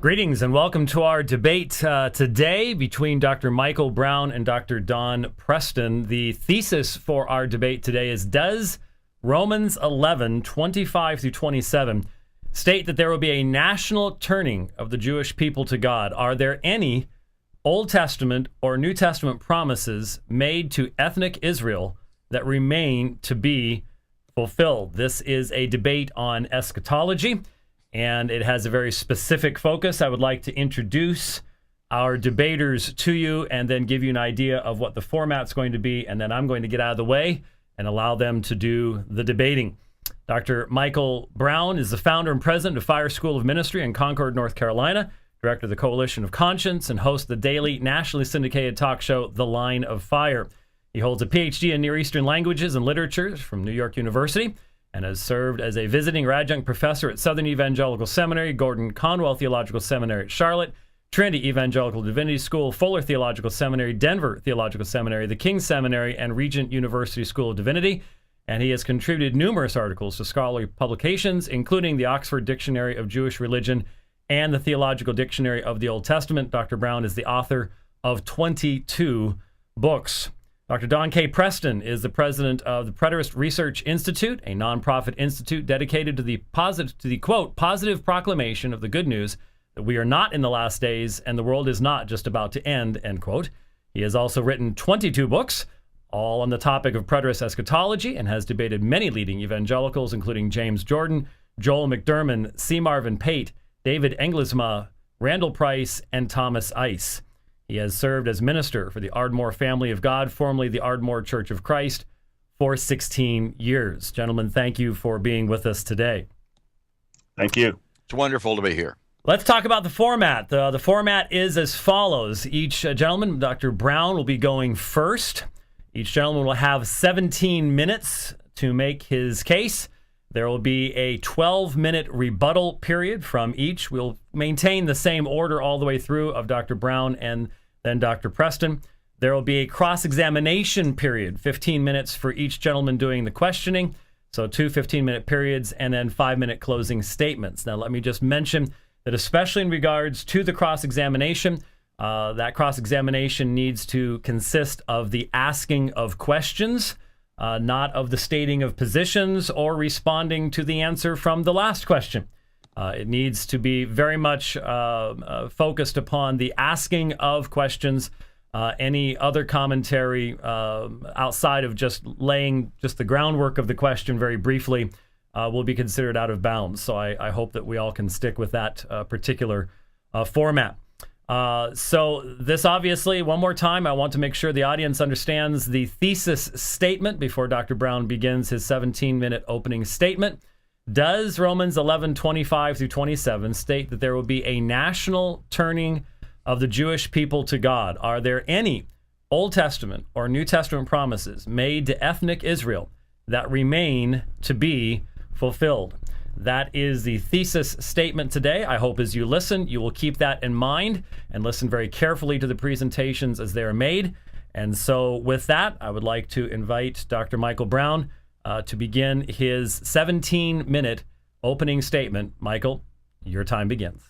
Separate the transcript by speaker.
Speaker 1: Greetings and welcome to our debate today between Dr. Michael Brown and Dr. Don Preston. The thesis for our debate today is, does Romans 11:25 through 27 state that there will be a national turning of the Jewish people to God? Are there any Old Testament or New Testament promises made to ethnic Israel that remain to be fulfilled? This is a debate on eschatology, and it has a very specific focus. I would like to introduce our debaters to you and then give you an idea of what the format's going to be, and then I'm going to get out of the way and allow them to do the debating. Dr. Michael Brown is the founder and president of Fire School of Ministry in Concord, North Carolina, director of the Coalition of Conscience, and host of the daily nationally syndicated talk show, The Line of Fire. He holds a PhD in Near Eastern Languages and Literature from New York University and has served as a visiting or adjunct professor at Southern Evangelical Seminary, Gordon Conwell Theological Seminary at Charlotte, Trinity Evangelical Divinity School, Fuller Theological Seminary, Denver Theological Seminary, the King's Seminary, and Regent University School of Divinity. And he has contributed numerous articles to scholarly publications, including the Oxford Dictionary of Jewish Religion and the Theological Dictionary of the Old Testament. Dr. Brown is the author of 22 books. Dr. Don K. Preston is the president of the Preterist Research Institute, a nonprofit institute dedicated to the quote, positive proclamation of the good news that we are not in the last days and the world is not just about to end, end quote. He has also written 22 books, all on the topic of preterist eschatology, and has debated many leading evangelicals, including James Jordan, Joel McDermott, C. Marvin Pate, David Engelsma, Randall Price, and Thomas Ice. He has served as minister for the Ardmore Family of God, formerly the Ardmore Church of Christ, for 16 years. Gentlemen, thank you for being with us today.
Speaker 2: Thank you.
Speaker 3: It's wonderful to be here.
Speaker 1: Let's talk about the format. The format is as follows. Each gentleman, Dr. Brown, will be going first. Each gentleman will have 17 minutes to make his case. There will be a 12-minute rebuttal period from each. We'll maintain the same order all the way through of Dr. Brown and then Dr. Preston. There will be a cross-examination period, 15 minutes for each gentleman doing the questioning. So 2 15-minute periods and then 5-minute closing statements. Now, let me just mention that especially in regards to the cross-examination, that cross-examination needs to consist of the asking of questions, not of the stating of positions or responding to the answer from the last question. It needs to be very much focused upon the asking of questions. Any other commentary outside of just laying just the groundwork of the question very briefly will be considered out of bounds. So I hope that we all can stick with that particular format. So this obviously, one more time, I want to make sure the audience understands the thesis statement before Dr. Brown begins his 17-minute opening statement. Does Romans 11:25 through 27 state that there will be a national turning of the Jewish people to God? Are there any Old Testament or New Testament promises made to ethnic Israel that remain to be fulfilled? That is the thesis statement today. I hope as you listen, you will keep that in mind and listen very carefully to the presentations as they are made. And so with that, I would like to invite Dr. Michael Brown to begin his 17-minute opening statement. Michael, your time begins.